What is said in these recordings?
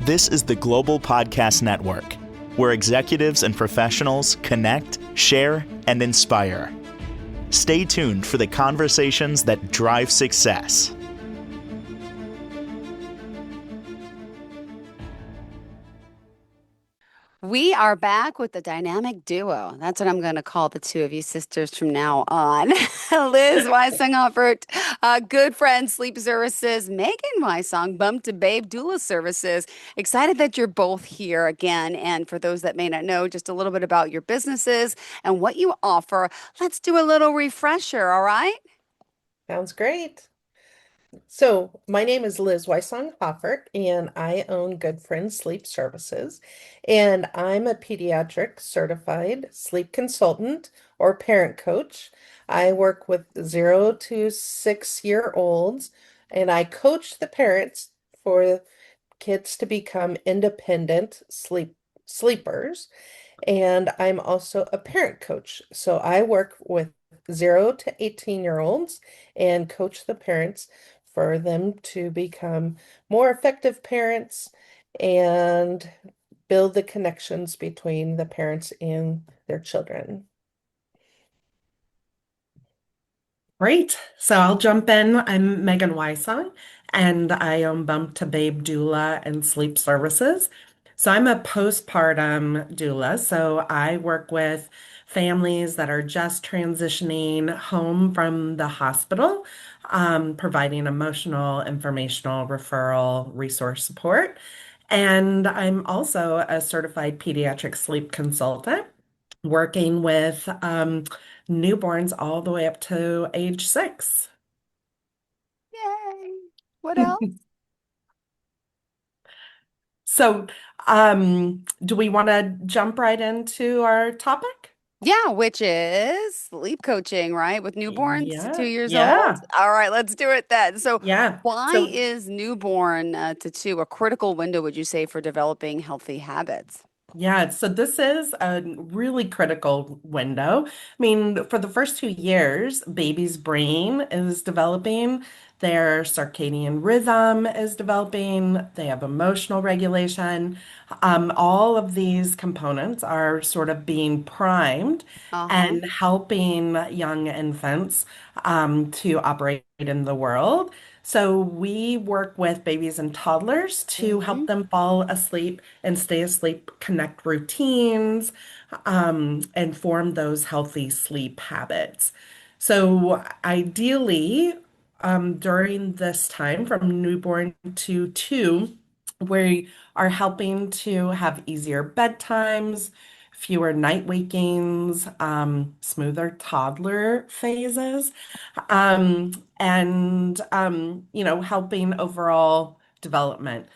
This is the Global Podcast Network, where executives and professionals connect, share, and inspire. Stay tuned for the conversations that drive success. We are back with the dynamic duo. That's what I'm going to call the two of you sisters from now on. Liz Wysong Hoffart, Good Friend Sleep Services, Megan Wysong, Bump to Babe Doula Services. Excited that you're both here again. And for those that may not know, just a little bit about your businesses and what you offer. Let's do a little refresher, all right? Sounds great. So, my name is Liz Wysong Hoffart, and I own Good Friends Sleep Services. And I'm a pediatric certified sleep consultant or parent coach. I work with 0 to 6 year olds, and I coach the parents for kids to become independent sleepers. And I'm also a parent coach. So I work with 0 to 18 year olds and coach the parents for them to become more effective parents and build the connections between the parents and their children. Great. So I'll jump in. I'm Megan Wysong, and I own Bump to Babe Doula and Sleep Services. So I'm a postpartum doula. So I work with families that are just transitioning home from the hospital, providing emotional, informational, referral, resource support. And I'm also a certified pediatric sleep consultant working with newborns all the way up to age 6. Yay. What else? So, do we want to jump right into our topic? Yeah, which is sleep coaching, right? With newborns, two Yeah, years old. yeah, All right, let's do it then. So, yeah. why So is newborn to two a critical window, would you say, for developing healthy habits? Yeah, so this is a really critical window. I mean, for the first 2 years, baby's brain is developing, their circadian rhythm is developing, they have emotional regulation. All of these components are sort of being primed Uh-huh. and helping young infants to operate in the world. So we work with babies and toddlers to Hmm. help them fall asleep and stay asleep, connect routines, and form those healthy sleep habits. So ideally, during this time from newborn to 2, we are helping to have easier bedtimes, fewer night wakings, smoother toddler phases, and helping overall development.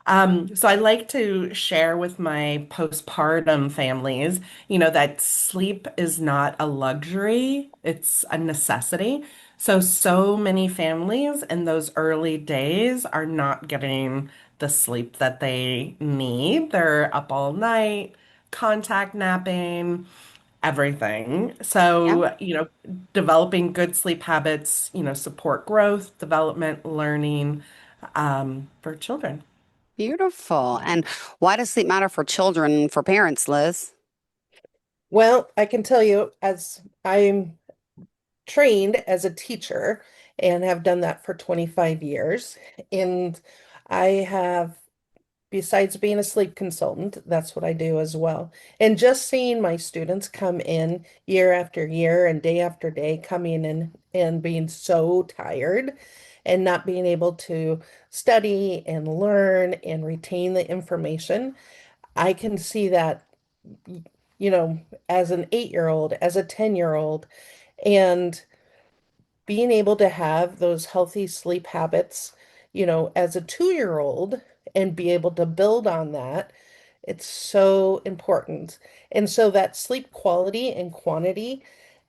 So I like to share with my postpartum families, that sleep is not a luxury, it's a necessity. So many families in those early days are not getting the sleep that they need. They're up all night, contact napping, everything. Yeah. So, developing good sleep habits, support growth, development, learning, for children. Beautiful. And why does sleep matter for children and for parents, Liz? Well, I can tell you, as I'm trained as a teacher and have done that for 25 years, and I have besides being a sleep consultant, that's what I do as well. And just seeing my students come in year after year and day after day, coming in and being so tired and not being able to study and learn and retain the information, I can see that, you know, as an 8 year old, as a 10-year-old, and being able to have those healthy sleep habits, as a 2-year-old and be able to build on that, it's so important. And so that sleep quality and quantity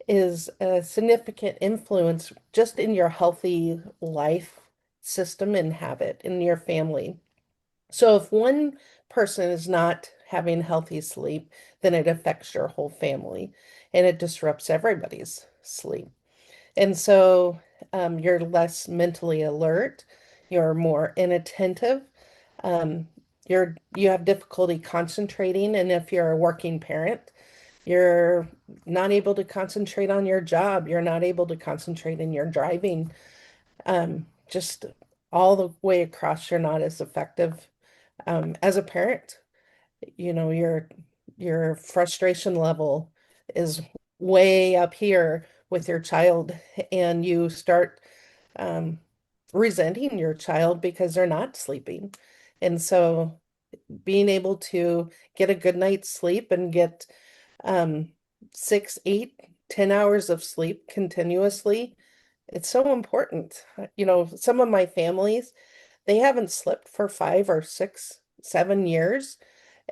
is a significant influence just in your healthy life system and habit in your family. So if one person is not having healthy sleep, then it affects your whole family and it disrupts everybody's sleep. And so you're less mentally alert, you're more inattentive, you have difficulty concentrating, and if you're a working parent, you're not able to concentrate on your job. You're not able to concentrate in your driving. Just all the way across, you're not as effective as a parent. You know, your frustration level is way up here with your child, and you start um, resenting your child because they're not sleeping. And so being able to get a good night's sleep and get um, 6, 8, 10 hours of sleep continuously, it's so important. You know, some of my families, they haven't slept for 5 or 6, 7 years.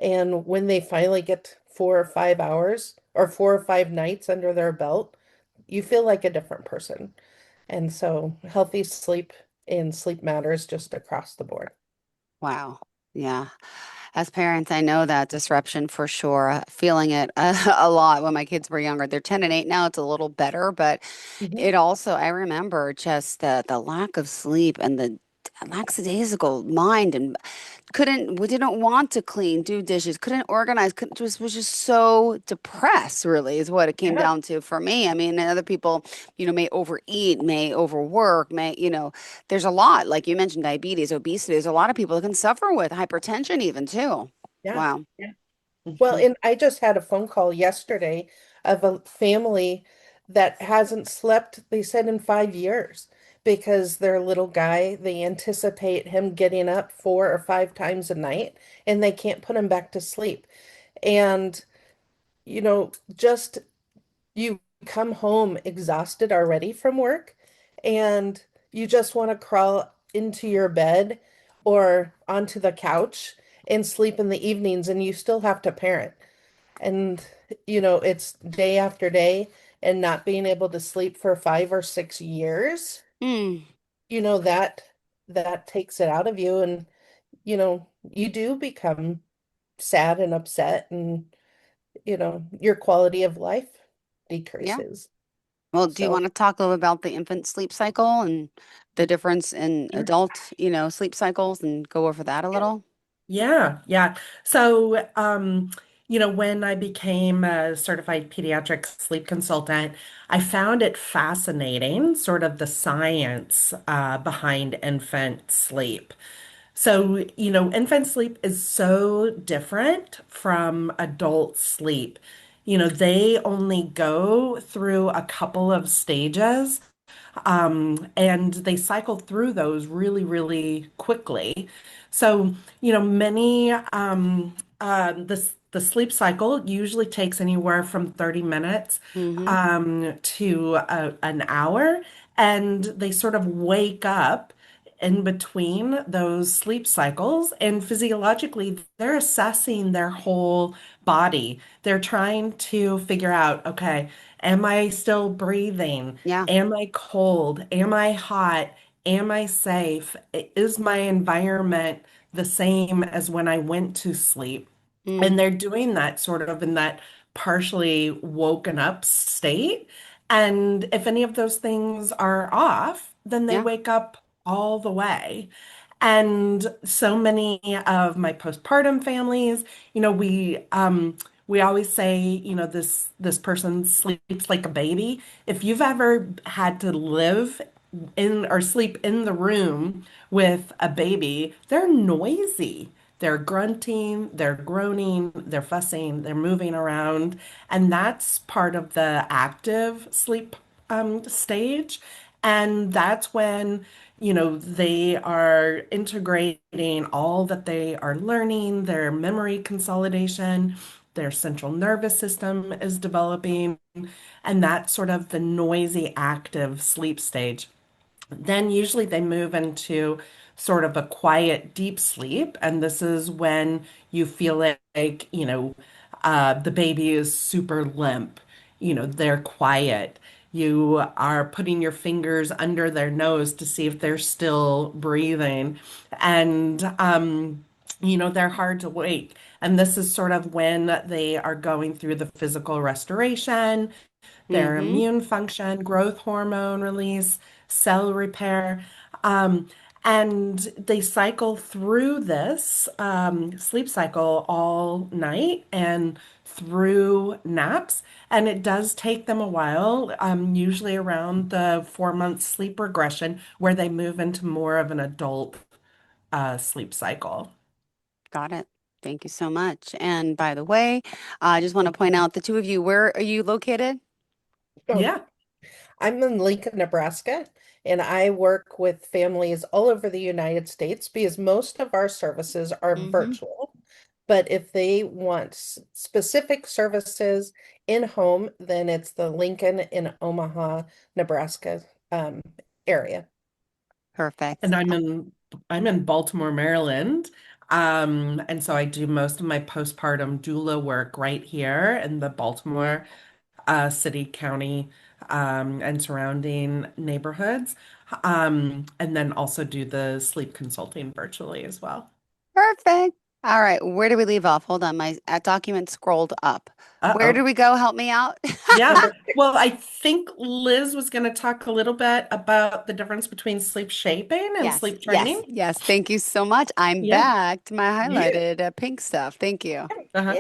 And when they finally get 4 or 5 hours or 4 or 5 nights under their belt, you feel like a different person. And so healthy sleep and sleep matters just across the board. Wow. Yeah. As parents, I know that disruption for sure. Feeling it a lot when my kids were younger. They're 10 and 8 now. It's a little better, but Mhm. it also, I remember just the lack of sleep and the lackadaisical mind, and we didn't want to clean, do dishes, couldn't organize, couldn't just was just so depressed, really, is what it came Yeah. down to for me. I mean, and other people, may overeat, may overwork, there's a lot, like you mentioned, diabetes, obesity. There's a lot of people that can suffer with hypertension even too. Yeah. Wow. Yeah. Well, Mhm. and I just had a phone call yesterday of a family that hasn't slept, they said, in 5 years because their little guy, they anticipate him getting up 4 or 5 times a night and they can't put him back to sleep. And, just you come home exhausted already from work and you just want to crawl into your bed or onto the couch and sleep in the evenings, and you still have to parent. And, it's day after day, and not being able to sleep for 5 or 6 years, Mm, that takes it out of you. And, you do become sad and upset, and, your quality of life yeah. decreases. Well, do you So, want to talk a little about the infant sleep cycle and the difference in sure. adult, sleep cycles, and go over that a little? Yeah, yeah. So, when I became a certified pediatric sleep consultant, I found it fascinating, sort of the science behind infant sleep. So, infant sleep is so different from adult sleep. They only go through a couple of stages, and they cycle through those really, really quickly. So, many the sleep cycle usually takes anywhere from 30 minutes Mm-hmm. to an hour, and they sort of wake up in between those sleep cycles, and physiologically they're assessing their whole body. They're trying to figure out, okay, am I still breathing? Yeah. Am I cold? Am I hot? Am I safe? Is my environment the same as when I went to sleep? Mm, And they're doing that sort of in that partially woken up state. And if any of those things are off, then they yeah. wake up all the way. And so many of my postpartum families, we always say, this person sleeps like a baby. If you've ever had to live in or sleep in the room with a baby, they're noisy. They're grunting, they're groaning, they're fussing, they're moving around. And that's part of the active sleep stage. And that's when, they are integrating all that they are learning, their memory consolidation, their central nervous system is developing, and that's sort of the noisy active sleep stage. Then usually they move into sort of a quiet, deep sleep. And this is when you feel like, the baby is super limp, they're quiet. You are putting your fingers under their nose to see if they're still breathing. And, they're hard to wake. And this is sort of when they are going through the physical restoration, their Mm-hmm. immune function, growth hormone release, cell repair. Um, And they cycle through this sleep cycle all night and through naps. And it does take them a while, usually around the 4 month sleep regression, where they move into more of an adult sleep cycle. Got it. Thank you so much. And by the way, I just want to point out the two of you, where are you located? Oh, Yeah. I'm in Lincoln, Nebraska, and I work with families all over the United States because most of our services are Mm-hmm. virtual. But if they want specific services in home, then it's the Lincoln in Omaha, Nebraska um, area. Perfect. And I'm in Baltimore, Maryland. And so I do most of my postpartum doula work right here in the Baltimore city, county, and surrounding neighborhoods. And then also do the sleep consulting virtually as well. Perfect. All right. Where do we leave off? Hold on. My document scrolled up. Where Uh-oh. do we go? Help me out. Yeah. Well, I think Liz was going to talk a little bit about the difference between sleep shaping and Yes, sleep yes, training. yes. Thank you so much. I'm Yeah. back to my Yeah, highlighted pink stuff. Thank you. yeah. Uh-huh.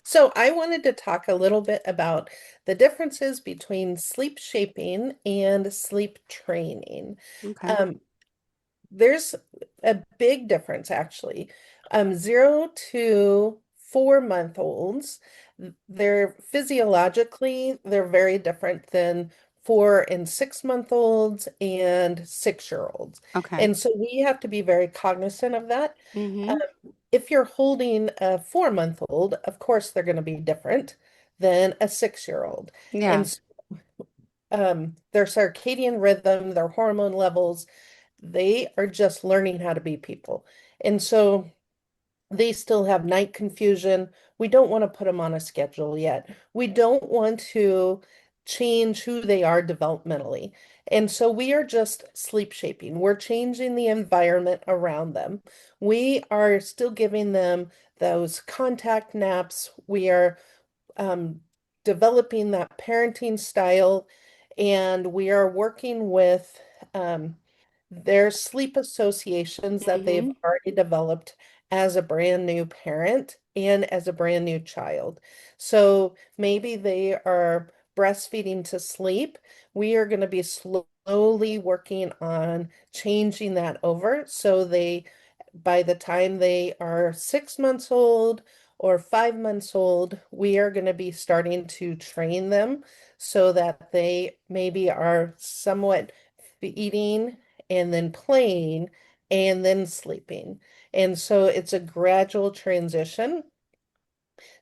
So I wanted to talk a little bit about the differences between sleep shaping and sleep training. Okay. Um, There's a big difference actually. 0 to 4 month olds, they're physiologically, they're very different than 4 and 6 month olds and 6 year olds. Okay. And so we have to be very cognizant of that. Mm-hmm. If you're holding a 4 month old, of course they're going to be different than a 6 year old. Yeah. And their circadian rhythm, their hormone levels, they are just learning how to be people. And so they still have night confusion. We don't want to put them on a schedule yet. We don't want to change who they are developmentally. And so we are just sleep shaping. We're changing the environment around them. We are still giving them those contact naps. We are um, developing that parenting style, and we are working with their sleep associations that they've Mm-hmm. already developed as a brand new parent and as a brand new child. So maybe they are breastfeeding to sleep. We are going to be slowly working on changing that over so by the time they are 6 months old or 5 months old, we are going to be starting to train them so that they maybe are somewhat eating and then playing and then sleeping. And so it's a gradual transition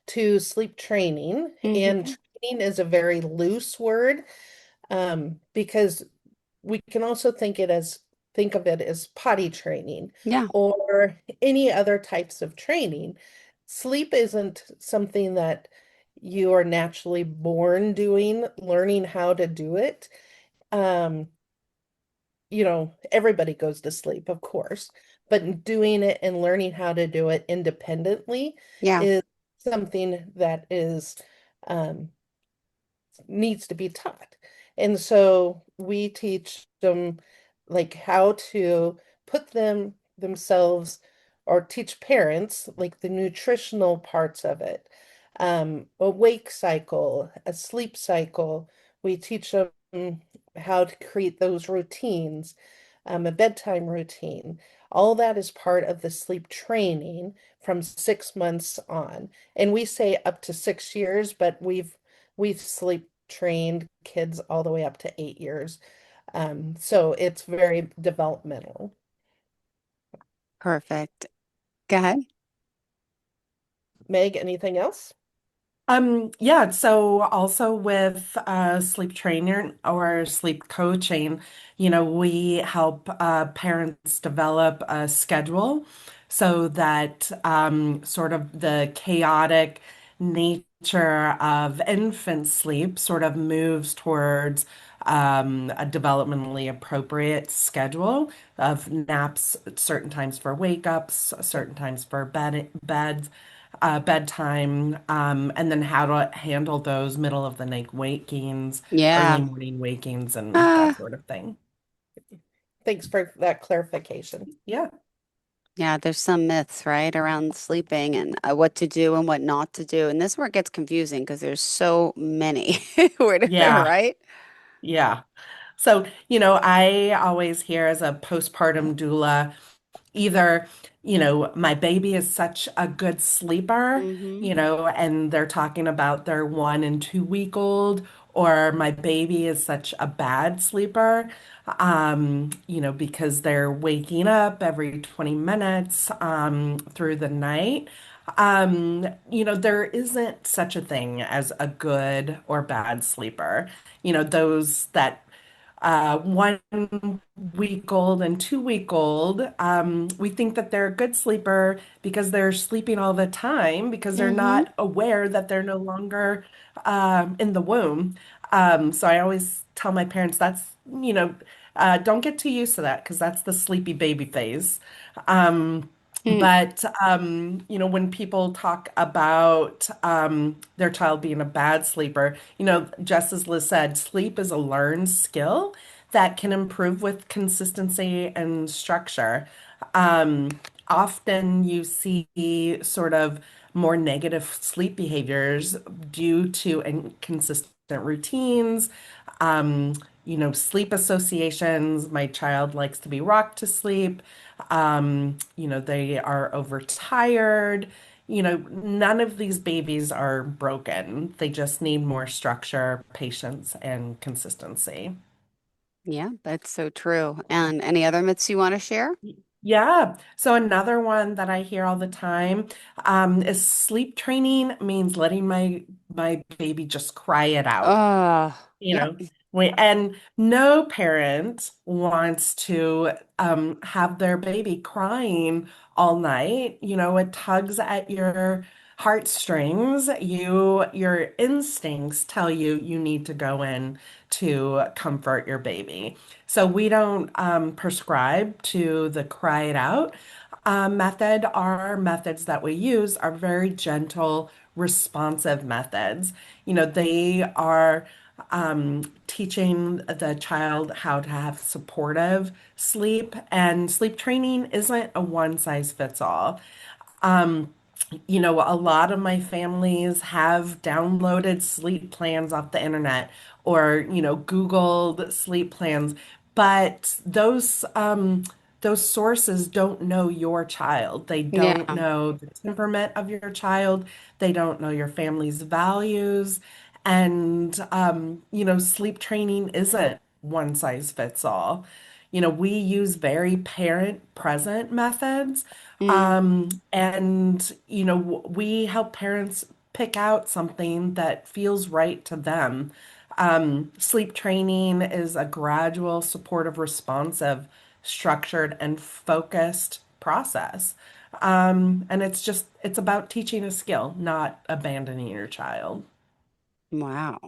to sleep training. And Mm-hmm. training is a very loose word because we can also think of it as potty training Yeah. or any other types of training. Sleep isn't something that you are naturally born doing, learning how to do it. Um, everybody goes to sleep, of course, but doing it and learning how to do it independently Yeah. is something that is um, needs to be taught. And so we teach them like how to put themselves or teach parents like the nutritional parts of it. A wake cycle, a sleep cycle. We teach them how to create those routines, a bedtime routine. All that is part of the sleep training from 6 months on. And we say up to 6 years, but we've sleep trained kids all the way up to 8 years. So it's very developmental. Perfect. Go ahead. Meg, anything else? Yeah, so also with sleep training or sleep coaching, we help parents develop a schedule so that sort of the chaotic nature of infant sleep sort of moves towards a developmentally appropriate schedule of naps, certain times for wake ups, certain times for bedtime, and then how to handle those middle of the night wakings, early Yeah. morning wakings, and Uh, that sort of thing. Thanks for that clarification. Yeah. Yeah, there's some myths, right, around sleeping and what to do and what not to do. And this is where it gets confusing because there's so many. Yeah. Right? Yeah. So, I always hear as a postpartum doula, either, my baby is such a good sleeper, Mm-hmm. and they're talking about their 1 and 2 week old, or my baby is such a bad sleeper, because they're waking up every 20 minutes, through the night. There isn't such a thing as a good or bad sleeper. Those that 1 week old and 2 week old, we think that they're a good sleeper because they're sleeping all the time because they're Mm-hmm. not aware that they're no longer in the womb. So I always tell my parents don't get too used to that because that's the sleepy baby phase. Um, but when people talk about their child being a bad sleeper, just as Liz said, sleep is a learned skill that can improve with consistency and structure. Um, Often you see sort of more negative sleep behaviors due to inconsistent routines, um, sleep associations. My child likes to be rocked to sleep. They are overtired. None of these babies are broken. They just need more structure, patience, and consistency. Yeah, that's so true. And any other myths you want to share? Yeah. So another one that I hear all the time is sleep training means letting my baby just cry it out. You Yep. know, and no parent wants to have their baby crying all night. It tugs at your heartstrings. Your instincts tell you you need to go in to comfort your baby. So we don't prescribe to the cry it out method. Our methods that we use are very gentle, responsive methods. They are teaching the child how to have supportive sleep, and sleep training isn't a one size fits all. A lot of my families have downloaded sleep plans off the internet or, Googled sleep plans, but those sources don't know your child. They don't Yeah. know the temperament of your child. They don't know your family's values. And, sleep training isn't one size fits all. We use very parent present methods. Mm. We help parents pick out something that feels right to them. Sleep training is a gradual, supportive, responsive, structured, and focused process. And it's about teaching a skill, not abandoning your child. Wow.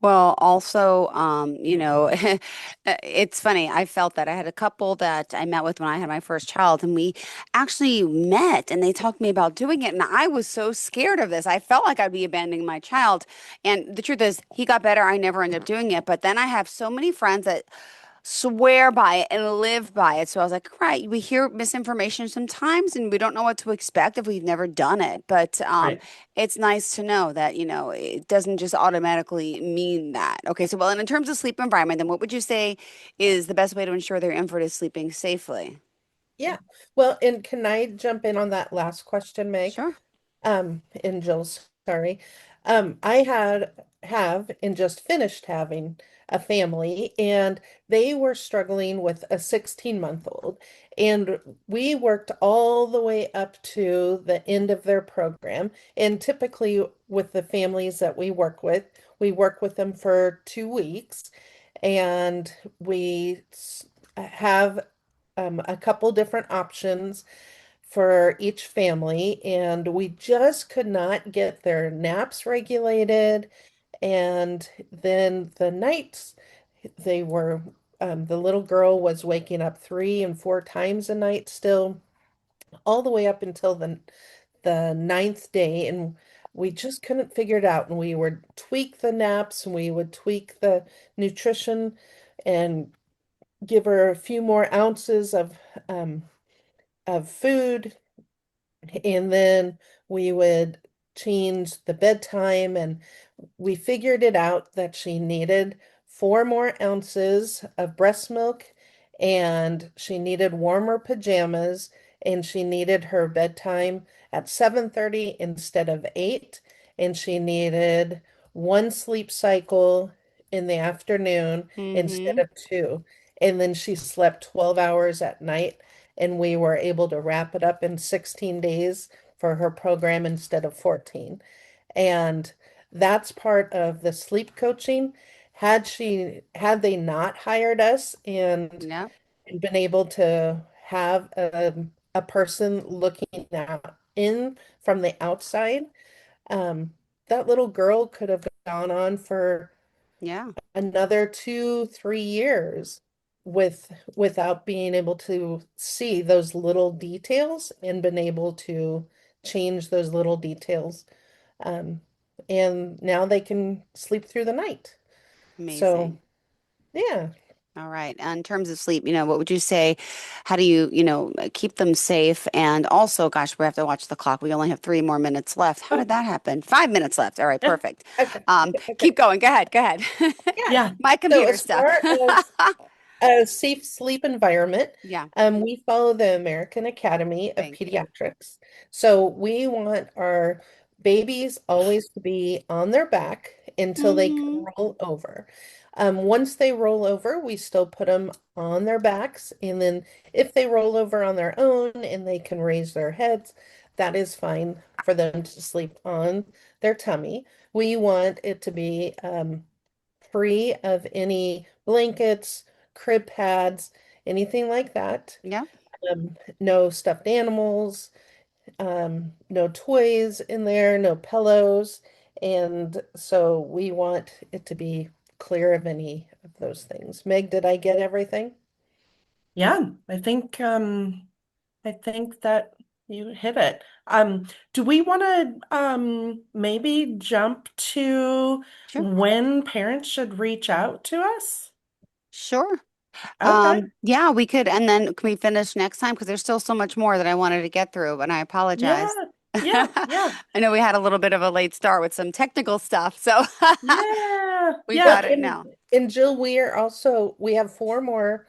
Well, also, it's funny. I felt that I had a couple that I met with when I had my first child, and we actually met and they talked to me about doing it. And I was so scared of this. I felt like I'd be abandoning my child. And the truth is, he got better. I never ended up doing it. But then I have so many friends that swear by it and live by it. So I was like, right, we hear misinformation sometimes and we don't know what to expect if we've never done it. But Right. it's nice to know that, it doesn't just automatically mean that. Okay, so well, and in terms of sleep environment, then what would you say is the best way to ensure their infant is sleeping safely? Yeah. Well, and can I jump in on that last question, Meg? Sure. And Jill's, sorry. I have and just finished having a family, and they were struggling with a 16-month-old. And we worked all the way up to the end of their program. And typically with the families that we work with them for 2 weeks, and have a couple different options for each family, and we just could not get their naps regulated. And then the nights, they were, the little girl was waking up 3 and 4 times a night still, all the way up until the ninth day, and we just couldn't figure it out. And we would tweak the naps, and we would tweak the nutrition, and give her a few more ounces um, of food, and then we would change the bedtime, and we figured it out that she needed 4 more ounces of breast milk, and she needed warmer pajamas, and she needed her bedtime at 7:30 instead of 8, and she needed one sleep cycle in the afternoon instead Mm-hmm. of two. And then she slept 12 hours at night, and we were able to wrap it up in 16 days for her program instead of 14. And that's part of the sleep coaching. Had they not hired us and Yep. been able to have a person looking out in from the outside, um, that little girl could have gone on for Yeah. another 2, 3 years without being able to see those little details and been able to change those little details. Um, and now they can sleep through the night. So, Amazing. yeah. All right. And in terms of sleep, what would you say? How do you, keep them safe? And also, gosh, we have to watch the clock. We only have 3 more minutes left. How Oh, did that happen? 5 minutes left. All right, perfect. okay. Okay. Keep going. Go ahead. Go ahead. Yeah. Yeah. My So computer's as stuck. far as a safe sleep environment, Yeah. we follow the American Academy of Thank you. Pediatrics. So we want our babies always to be on their back until they Hmm. can roll over. Once they roll over, we still put them on their backs. And then if they roll over on their own and they can raise their heads, that is fine for them to sleep on their tummy. We want it to be free of any blankets, crib pads, anything like that. Yeah. No stuffed animals, no toys in there, no pillows. And so we want it to be clear of any of those things. Meg, did I get everything? Yeah. I think that you hit it. Do we want to maybe jump to Sure. when parents should reach out to us? Sure. Okay. Yeah, we could, and then can we finish next time? Because there's still so much more that I wanted to get through, and I apologize. Yeah. Yeah. Yeah. I know we had a little bit of a late start with some technical stuff, so Yeah. we Well, got Yeah. it now. and Jill, we have 4 more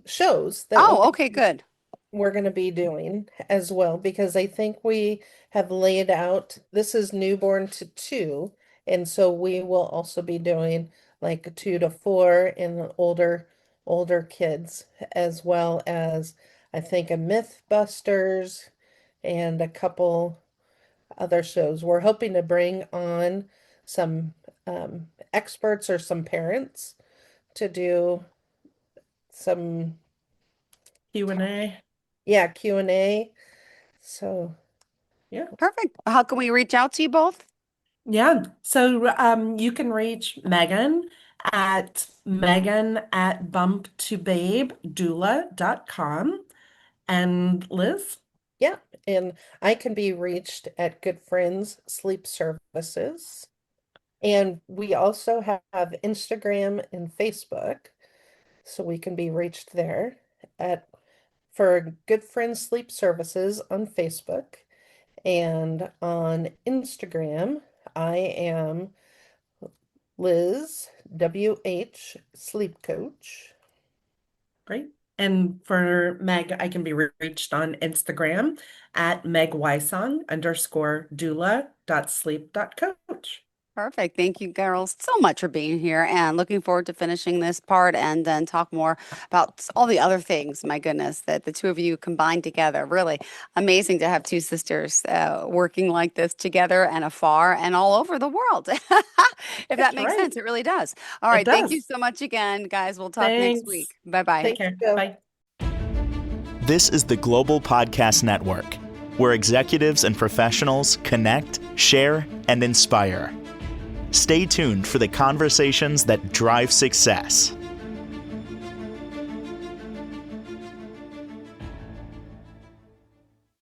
shows that Oh, okay, good. we're going to be doing as well, because I think we have laid out this is newborn to 2, and so we will also be doing like 2 to 4 and older kids, as well as I think a Mythbusters and a couple other shows. We're hoping to bring on some experts or some parents to do some, Q&A. yeah, Q&A. So Yeah. Perfect. How can we reach out to you both? Yeah. So you can reach Megan at bumptobabedoula.com. And Liz? yeah, and I can be reached at Good Friends Sleep Services. And we also have Instagram and Facebook, so we can be reached there at for Good Friends Sleep Services on Facebook. And on Instagram, I am Liz WH Sleep Coach. Great. And for Meg, I can be reached on Instagram at megwysong_doula.sleep.coach. Perfect. Thank you, girls, so much for being here and looking forward to finishing this part and then talk more about all the other things. My goodness, that the two of you combined together. Really amazing to have two sisters working like this together and afar and all over the world. If that That's makes right. sense, it really does. All It right. Thank you does. so much again, guys. We'll talk next Thanks. week. Bye bye. Take Thank care. you. Bye. This is the Global Podcast Network, where executives and professionals connect, share, and inspire. Stay tuned for the conversations that drive success.